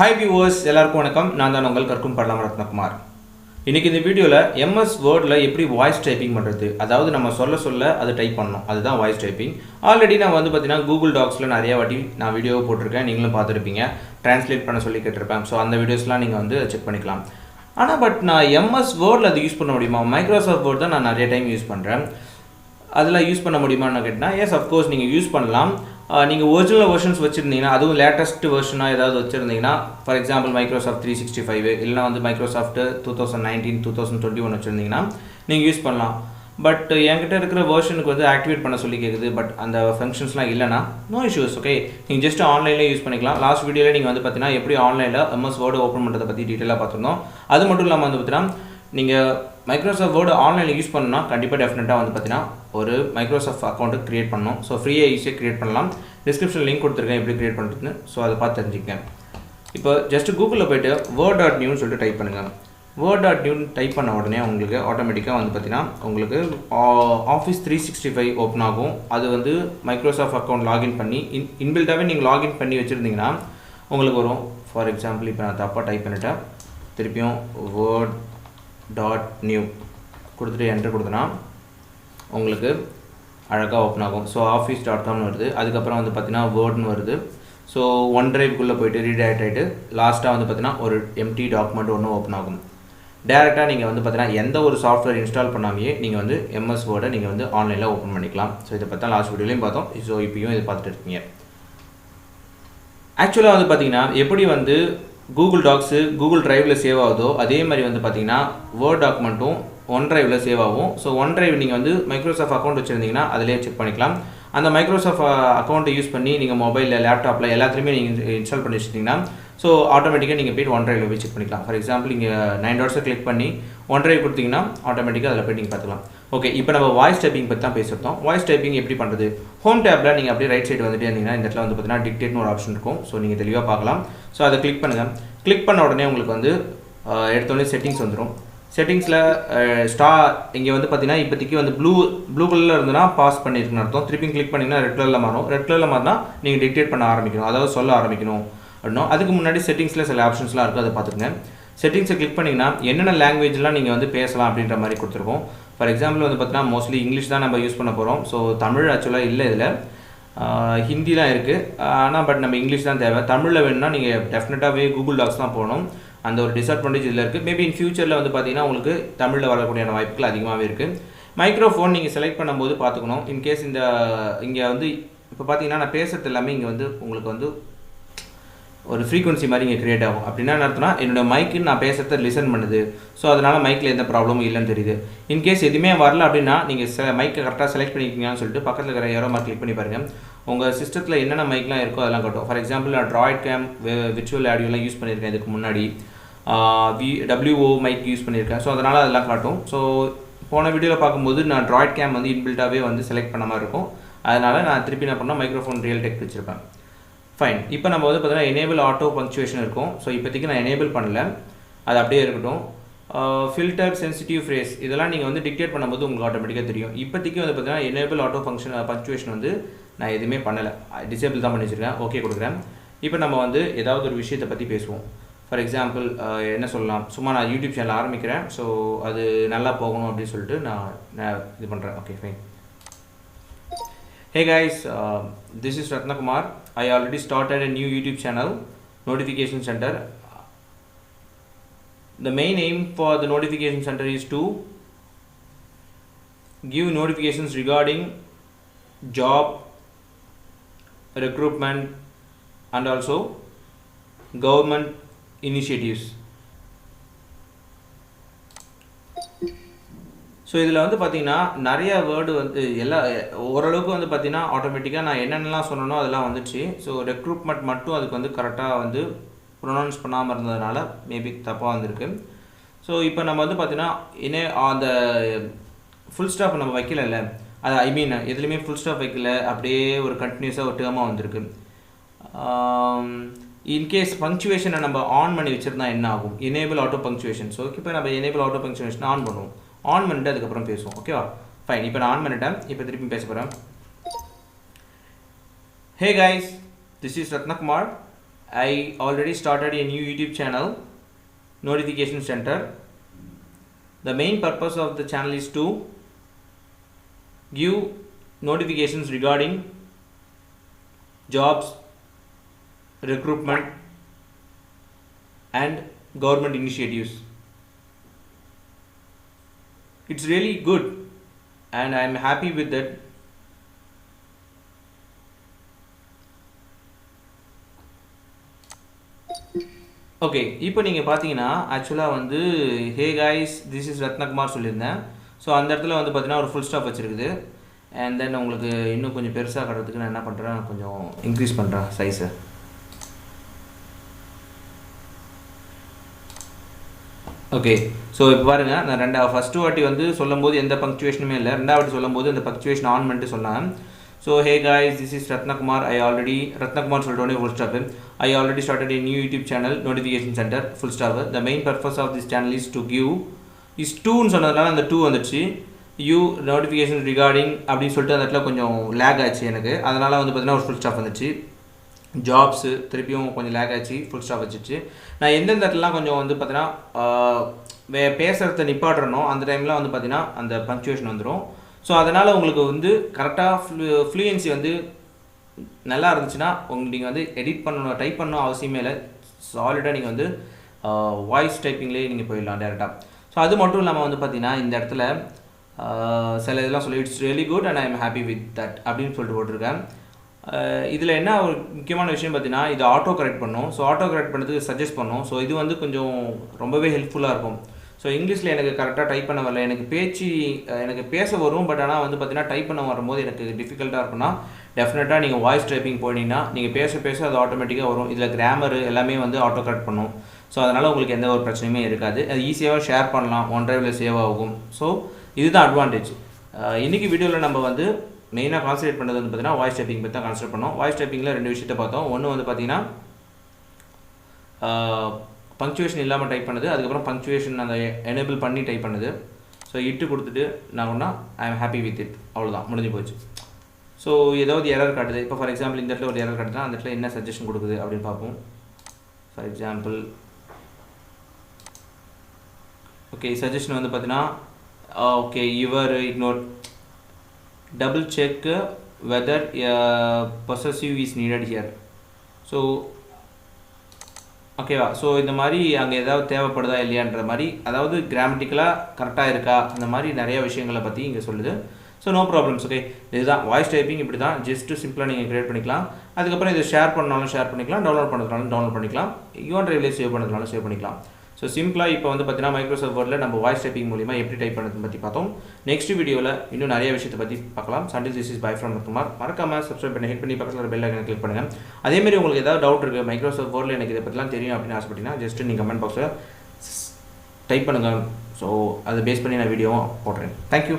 Hi viewers, எல்லாருக்கும் வணக்கம். நான் தான் உங்கள் கற்கும் படலாம் ரத்னகுமார். இன்னைக்கு இந்த வீடியோல MS Wordல எப்படி வாய்ஸ் டைப்பிங் பண்றது, அதாவது நம்ம சொல்ல அது டைப் பண்ணணும், அதுதான் வாய்ஸ் டைப்பிங். ஆல்ரெடி நான் பார்த்தீங்கன்னா Google Docsல நிறைய வாட்டி நான் வீடியோ போட்டிருக்கேன், நீங்களும் பார்த்துருப்பீங்க. டிரான்ஸ்லேட் பண்ண சொல்லி கேட்டிருப்பேன். ஸோ அந்த வீடியோஸ்லாம் நீங்கள் செக் பண்ணிக்கலாம். ஆனால் பட் நான் MS Wordல அது யூஸ் பண்ண முடியுமா? மைக்ரோசாஃப்ட் வேர்ட் தான் நான் நிறைய டைம் யூஸ் பண்ணுறேன். அதில் யூஸ் பண்ண முடியுமான்னு கேட்டால் எஸ் அஃப்கோர்ஸ் நீங்கள் யூஸ் பண்ணலாம். நீங்கள் ஒரிஜினல் வெர்ஷன்ஸ் வச்சுருந்தீங்கன்னா, அதுவும் லேட்டஸ்ட் வெர்ஷனாக ஏதாவது வச்சுருந்தீங்கன்னா, ஃபார் எக்ஸாம்பிள் மைக்ரோசாஃப்ட் 365 இல்லைனா மைக்ரோசாஃப்ட் 2019 2021 வச்சுருந்தீங்கன்னா நீங்கள் யூஸ் பண்ணலாம். பட் என்கிட்ட இருக்கிற வெர்ஷனுக்கு ஆக்டிவேட் பண்ண சொல்லி கேட்குது. பட் அந்த ஃபங்க்ஷன்ஸ்லாம் இல்லைனா நோ இஷ்யூஸ், ஓகே, நீங்கள் ஜஸ்ட் ஆன்லைன்லேயே யூஸ் பண்ணிக்கலாம். லாஸ்ட் வீடியோவில் நீங்கள் பார்த்தீங்கன்னா எப்படி ஆன்லைனில் MS Word ஓப்பன் பண்ணுறதை பற்றி டீட்டெயிலாக பார்த்துருந்தோம். அது மட்டும் இல்லாமல் பார்த்தீங்கன்னா நீங்கள் மைக்ரோசாஃப்ட் வேர்டு ஆன்லைனில் யூஸ் பண்ணணும்னா கண்டிப்பாக டெஃபினட்டாக பார்த்தீங்கன்னா ஒரு மைக்ரோசாஃப்ட் அக்கௌண்ட்டு க்ரியேட் பண்ணணும். ஸோ ஃப்ரீயாக ஈஸியாக க்ரியேட் பண்ணலாம். டிஸ்கிரிப்ஷன் லிங்க் கொடுத்துருக்கேன் எப்படி க்ரியேட் பண்ணுறதுன்னு. ஸோ அதை பார்த்து தெரிஞ்சுக்கேன். இப்போ ஜஸ்ட் கூகுளில் போய்ட்டு word.newன்னு சொல்லிட்டு டைப் பண்ணுங்கள். word.new டைப் பண்ண உடனே உங்களுக்கு ஆட்டோமேட்டிக்காக பார்த்தீங்கன்னா உங்களுக்கு ஆஃபீஸ் 365 ஓப்பன் ஆகும். அது மைக்ரோசாஃப்ட் அக்கௌண்ட் லாகின் பண்ணி இன்பில்டாகவே நீங்கள் லாகின் பண்ணி வச்சுருந்தீங்கன்னா உங்களுக்கு வரும். ஃபார் எக்ஸாம்பிள் இப்போ நான் தப்பாக டைப் பண்ணிட்டேன். திருப்பியும் word.new கொடுத்துட்டு என்ட்ரு கொடுத்தனா உங்களுக்கு அழகாக ஓப்பன் ஆகும். ஸோ office.comனு வருது. அதுக்கப்புறம் பார்த்தீங்கன்னா வேர்ட்னு வருது. ஸோ ஒன் ட்ரைவ்க்குள்ளே போய்ட்டு ரீடைரக்ட் ஆகிட்டு லாஸ்ட்டாக பார்த்தீங்கன்னா ஒரு எம்டி டாக்குமெண்ட் ஒன்று ஓப்பன் ஆகும். டேரெக்டாக நீங்கள் பார்த்தீங்கன்னா எந்த ஒரு சாஃப்ட்வேர் இன்ஸ்டால் பண்ணாமையே நீங்கள் MS Word நீங்கள் ஆன்லைனில் ஓப்பன் பண்ணிக்கலாம். ஸோ இதை பார்த்தா லாஸ்ட் வீடியோலையும் பார்த்தோம். ஸோ இப்போயும் இதை பார்த்துட்டு இருக்கீங்க. ஆக்சுவலாக பார்த்தீங்கன்னா எப்படி கூகுள் டாக்ஸு கூகுள் ட்ரைவில் சேவ் ஆகுதோ அதே மாதிரி பார்த்தீங்கன்னா வேர்ட் டாக்குமெண்ட்டும் ஒன் ட்ரைவில் சேவ் ஆகும். ஸோ ஒன் ட்ரைவ் நீங்கள் மைக்ரோசாஃப்ட் அக்கௌண்ட் வச்சுருந்தீங்கன்னா அதிலே செக் பண்ணிக்கலாம். அந்த மைக்ரோசாஃப்ட் அக்கௌண்ட்டை யூஸ் பண்ணி நீங்கள் மொபைலில் லேப்டாப்பில் எல்லாத்துலேயுமே நீங்கள் இன்ஸ்டால் பண்ணி வச்சுட்டிங்கன்னா ஸோ ஆட்டோமேட்டிக்காக நீங்கள் போய்ட்டு ஒன் ட்ரைவில் போய் செக் பண்ணிக்கலாம். ஃபார் எக்ஸாம்பிள் இங்கே 9 டாட்ஸை கிளிக் பண்ணி ஒன் ட்ரைவ் கொடுத்தீங்கன்னா ஆட்டோமேட்டிக்காக அதில் போய்ட்டு நீங்கள் பார்த்துக்கலாம். ஓகே, இப்போ நம்ம வாய்ஸ் டைப்பிங் பற்றி தான் பேசியிருந்தோம். வாய்ஸ் டைப்பிங் எப்படி பண்ணுறது? ஹோம் டேப்பில் நீங்கள் அப்படியே ரைட் சைடு வந்துட்டே இருந்தீங்கன்னா இந்த இடத்துல பார்த்தீங்கன்னா டிக்டேட்னு ஒரு ஆப்ஷன் இருக்கும். ஸோ நீங்கள் தெளிவாக பார்க்கலாம். ஸோ அதை கிளிக் பண்ணுங்கள். கிளிக் பண்ண உடனே உங்களுக்கு எடுத்தோடனே செட்டிங்ஸ் வந்துடும். செட்டிங்ஸில் இங்கே பார்த்தீங்கன்னா இப்போதைக்கு ப்ளூ கலரில் இருந்ததுன்னா பாஸ் பண்ணியிருக்குன்னு அர்த்தம். திருப்பி கிளிக் பண்ணிங்கன்னா ரெட் கலரில் மாறும். ரெட் கலரில் மாறினா நீங்கள் டிக்டேட் பண்ண ஆரம்பிக்கணும், அதாவது சொல்ல ஆரம்பிக்கணும் அப்படின்னா. அதுக்கு முன்னாடி செட்டிங்ஸில் சில ஆப்ஷன்ஸ்லாம் இருக்குது, அதை பார்த்துக்குங்க. செட்டிங்ஸை கிளிக் பண்ணிங்கன்னா என்னென்ன லாங்குவேஜ்லாம் நீங்கள் பேசலாம் அப்படின்ற மாதிரி கொடுத்துருக்கோம். ஃபார் எக்ஸாம்பிள் பார்த்தீங்கன்னா மோஸ்ட்லி இங்கிலீஷ் தான் நம்ம யூஸ் பண்ண போகிறோம். ஸோ தமிழ் ஆக்சுவலாக இல்லை, இதில் ஹிந்திலாம் இருக்குது. ஆனால் பட் நம்ம இங்கிலீஷ் தான் தேவை. தமிழில் வேணும்னா நீங்கள் டெஃபினட்டாகவே கூகுள் டாக்ஸ் தான் போகணும். அந்த ஒரு டிஸ்அட்வான்டேஜ் இதில் இருக்குது. மேபி இன் ஃபியூச்சரில் பார்த்தீங்கன்னா உங்களுக்கு தமிழில் வரக்கூடிய வாய்ப்புகள் அதிகமாகவே இருக்குது. மைக்ரோஃபோன் நீங்கள் செலக்ட் பண்ணும்போது பார்த்துக்கணும். இன்கேஸ் இங்கே இப்போ பார்த்தீங்கன்னா நான் பேசுகிறது எல்லாமே இங்கே உங்களுக்கு ஒரு ஃப்ரீக்வன்சி மாதிரி இங்கே க்ரியேட் ஆகும். அப்படின்னா என்ன அர்த்தம்னா என்னோட மைக்கு நான் பேசுகிறத லிசன் பண்ணுது. ஸோ அதனால் மைக்கில் எந்த ப்ராப்ளமும் இல்லைன்னு தெரியுது. இன்கேஸ் எதுவுமே வரல அப்படின்னா நீங்கள் மைக்கை கரெக்டாக செலக்ட் பண்ணிக்கிங்கன்னு சொல்லிட்டு பக்கத்தில் இருக்கிற ஏரோ மார்க் கிளிக் பண்ணி பாருங்கள். உங்கள் சிஸ்டத்தில் என்னென்ன மைக்லாம் இருக்கோ அதெல்லாம் காட்டும். ஃபார் எக்ஸாம்பிள் நான் ட்ராய்ட் கேம் விர்ச்சுவல் ஆடியோலாம் யூஸ் பண்ணியிருக்கேன். இதுக்கு முன்னாடி WO மைக் யூஸ் பண்ணியிருக்கேன். ஸோ அதனால் அதெல்லாம் காட்டும். ஸோ போன வீடியோவில் பார்க்கும்போது நான் ட்ராய்ட் கேம் இன்பில்ட்டாகவே செலக்ட் பண்ண மாதிரி இருக்கும். அதனால் நான் திருப்பி என்ன பண்ணால் மைக்ரோஃபோன் ரியல் டெக் வச்சுருப்பேன். ஃபைன். இப்போ நம்ம பார்த்தீங்கன்னா எனேபிள் ஆட்டோ பங்க்சுவேஷன் இருக்கும். ஸோ இப்போதைக்கு நான் எனேபிள் பண்ணல, அது அப்படியே இருக்கட்டும். ஃபில்டர் சென்சிட்டிவ் ஃப்ரேஸ் இதெல்லாம் நீங்கள் டிக்டேட் பண்ணும்போது உங்களுக்கு ஆட்டோமேட்டிக்காக தெரியும். இப்போதைக்கு பார்த்தீங்கன்னா எனேபிள் ஆட்டோ பங்க்சுவேஷன் நான் எதுவுமே பண்ணலை, டிசேபிள் தான் பண்ணி வச்சுருக்கேன். ஓகே கொடுக்குறேன். இப்போ நம்ம ஏதாவது ஒரு விஷயத்தை பற்றி பேசுவோம். ஃபார் எக்ஸாம்பிள் என்ன சொல்லலாம், சும்மா நான் யூடியூப் சேனல் ஆரம்பிக்கிறேன். ஸோ அது நல்லா போகணும் அப்படின்னு சொல்லிட்டு நான் இது பண்ணுறேன். Okay fine. Hey guys, this is Ratnakumar. I already started a new YouTube channel, Notification Center. The main aim for the Notification Center is to give notifications regarding job, recruitment and also government initiatives. So இதில் பார்த்தீங்கன்னா நிறைய word எல்லா ஓரளவுக்கு பார்த்தீங்கன்னா ஆட்டோமேட்டிக்காக நான் என்னென்னலாம் சொன்னனோ அதெல்லாம் வந்துச்சு. ஸோ ரெக்ரூட்மெண்ட் மட்டும் அதுக்கு கரெக்டாக ப்ரொனவுன்ஸ் பண்ணாமல் இருந்ததுனால மேபி தப்பாக வந்திருக்கு. ஸோ இப்போ நம்ம பார்த்தீங்கன்னா அந்த ஃபுல் ஸ்டாப் நம்ம வைக்கல, அது எதுலேயுமே ஃபுல் ஸ்டாப் வைக்கல, அப்படியே ஒரு கண்டினியூஸாக ஒரு டேர்மாக வந்திருக்கு. இன்கேஸ் பங்க்சுவேஷனை நம்ம ஆன் பண்ணி வச்சுருந்தா என்ன ஆகும்? Enable auto punctuation. ஸோ இப்போ நம்ம எனேபிள் ஆட்டோ பங்க்சுவேஷன் ஆன் பண்ணுவோம். ஆன் பண்ணிட்டு அதுக்கப்புறம் பேசுவோம். ஓகேவா? ஃபைன். இப்போ நான் ஆன் பண்ணிட்டேன். இப்போ திருப்பி பேச போகிறேன். Hey guys, this is Ratnakumar. I already started a new YouTube channel, Notification Center. The main purpose of the channel is to give notifications regarding jobs, recruitment and government initiatives. It's really good and I am happy with that. Okay, இப்போ நீங்கள் பார்த்தீங்கன்னா ஆக்சுவலாக வந்து hey guys this is Ratnakumar சொல்லியிருந்தேன். So அந்த இடத்துல வந்து பார்த்தீங்கன்னா ஒரு ஃபுல் ஸ்டாப் வச்சுருக்குது. அண்ட் தென் உங்களுக்கு இன்னும் கொஞ்சம் பெருசாக காட்டுறதுக்கு நான் என்ன பண்ணுறேன், கொஞ்சம் இன்க்ரீஸ் பண்ணுறேன் சைஸை. ஓகே, ஸோ இப்போ பாருங்கள், நான் ஃபஸ்ட்டு வாட்டி வந்து சொல்லும்போது எந்த பங்க்சுவேஷனுமே இல்லை. ரெண்டாவது சொல்லும்போது அந்த பங்க்சுவேஷன் ஆன் பண்ணிட்டு சொன்னேன். So hey guys, this is Ratnakumar. Ratnakumar சொல்லிட்டோன்னே full stop. I already started a new YouTube channel, Notification Center, full stop. The main purpose of this channel is to give is to சொன்னதுனால அந்த 2 வந்துச்சு. You notifications regarding அப்படின்னு சொல்லிட்டு அந்த இடத்துல கொஞ்சம் லேக் ஆச்சு எனக்கு. அதனால் வந்து பார்த்தீங்கன்னா ஒரு ஃபுல் ஸ்டாப் வந்துச்சு. ஜாப்ஸு திருப்பியும் கொஞ்சம் லேக் ஆச்சு, ஃபுல் ஸ்டாப் வச்சுச்சு. நான் எந்தெந்த இடத்துலலாம் கொஞ்சம் வந்து பார்த்தீங்கன்னா பேசுகிறத நிப்பாட்டுறனோ அந்த டைமில் வந்து பார்த்தீங்கன்னா அந்த பங்க்சுவேஷன் வந்துடும். ஸோ அதனால் உங்களுக்கு வந்து கரெக்டாக ஃப்ளூயன்சி வந்து நல்லா இருந்துச்சுன்னா நீங்கள் வந்து எடிட் பண்ணணும், டைப் பண்ணணும் அவசியமே இல்லை. சாலிடாக நீங்கள் வந்து வாய்ஸ் டைப்பிங்லேயே நீங்கள் போயிடலாம் டேரெக்டாக. ஸோ அது மட்டும் இல்லாமல் வந்து பார்த்தீங்கன்னா இந்த இடத்துல சில இதெல்லாம் சொல்லி it's really good and I am happy with that அப்படின்னு சொல்லிட்டு போட்டிருக்கேன். இதில் என்ன ஒரு முக்கியமான விஷயம் பார்த்தீங்கன்னா இது ஆட்டோ கரெக்ட் பண்ணும். ஸோ ஆட்டோ கரெக்ட் பண்ணுறதுக்கு சஜஸ்ட் பண்ணும். ஸோ இது வந்து கொஞ்சம் ரொம்பவே ஹெல்ப்ஃபுல்லாக இருக்கும். ஸோ இங்கிலீஷில் எனக்கு கரெக்டாக டைப் பண்ண வரல, எனக்கு பேச வரும், பட் ஆனால் வந்து பார்த்தீங்கன்னா டைப் பண்ண வரும்போது எனக்கு டிஃபிகல்ட்டாக இருக்குன்னா டெஃபினட்டாக நீங்கள் வாய்ஸ் டைப்பிங் போனீங்கன்னா நீங்கள் பேச அது ஆட்டோமேட்டிக்காக வரும். இதில் கிராமரு எல்லாமே வந்து ஆட்டோ கரெக்ட் பண்ணும். ஸோ அதனால் உங்களுக்கு எந்த ஒரு பிரச்சனையுமே இருக்காது. அது ஈஸியாக ஷேர் பண்ணலாம், OneDriveல சேவ் ஆகும். ஸோ இதுதான் அட்வான்டேஜ். இன்றைக்கி வீடியோவில் நம்ம வந்து மெயினாக கான்சன்ட்ரேட் பண்ணது வந்து பார்த்தீங்கன்னா வாய்ஸ் டைப்பிங் பற்றி தான் கான்சன்ட்ரேட் பண்ணோம். வாய்ஸ் டைப்பிங்கில் 2 விஷயத்தை பார்த்தோம். ஒன்று வந்து பார்த்தீங்கன்னா பங்க்சுவேஷன் இல்லாமல் டைப் பண்ணுது, அதுக்கப்புறம் பங்க்சுவேஷன் அந்த எனேபிள் பண்ணி டைப் பண்ணுது. ஸோ இட்டு கொடுத்துட்டு நான் ஒன்றா I am happy with it, அவ்வளோதான், முடிஞ்சு போச்சு. ஸோ ஏதாவது எரர் காட்டுது. இப்போ ஃபார் எக்ஸாம்பிள் இந்த இடத்துல ஒரு எரர் காட்டுதுன்னா அந்த இடத்துல என்ன சஜஷன் கொடுக்குது அப்படின்னு பார்ப்போம். ஃபார் எக்ஸாம்பிள் ஓகே, சஜஷன் வந்து பார்த்தீங்கன்னா okay your ignore double check weather possessive is needed here. So ஓகேவா, ஸோ இந்த மாதிரி அங்கே ஏதாவது தேவைப்படுதா இல்லையான்ற மாதிரி, அதாவது கிராமட்டிக்கலாக கரெக்டாக இருக்கா, அந்த மாதிரி நிறைய விஷயங்களை பற்றி இங்கே சொல்லுது. So no problems. ஓகே, இதுதான் வாய்ஸ் டைப்பிங். இப்படி தான் ஜஸ்ட்டு சிம்பிளாக நீங்கள் க்ரியேட் பண்ணிக்கலாம். அதுக்கப்புறம் இதை ஷேர் பண்ணாலும் ஷேர் பண்ணிக்கலாம், டவுன்லோட் பண்ணுறதுனாலும் டவுன்லோட் பண்ணிக்கலாம், OneDriveல சேவ் பண்ணுறதுனாலும் சேவ் பண்ணிக்கலாம். ஸோ சிம்பிளாக இப்போ வந்து பார்த்தீங்கன்னா மைக்ரோசாஃப்ட் வேர்டில் நம்ம வாய்ஸ் டைப்பிங் மூலிமா எப்படி டைப் பண்ணுறதுன்னு பற்றி பார்த்தோம். நெக்ஸ்ட் வீடியோவில் இன்னும் நிறைய விஷயத்தை பற்றி பார்க்கலாம். Sandil this is by from Ratnakumar. மறக்காமல் சப்ஸ்கிரைப் பண்ணி ஹிட் பண்ணி பக்கத்தில் பெல் ஐக்கனை கிளிக் பண்ணுங்கள். அதேமாதிரி உங்களுக்கு ஏதாவது டவுட் இருக்குது, மைக்ரோசாஃப்ட் வேர்டில் எனக்கு இதை பற்றிலாம் தெரியும் அப்படின்னு ஆசைப்பட்டீங்கன்னா ஜஸ்ட் நீங்கள் கமெண்ட் பாக்ஸில் டைப் பண்ணுங்கள். ஸோ அதை பேஸ் பண்ணி நான் வீடியோவும் போடுறேன். தேங்க்யூ.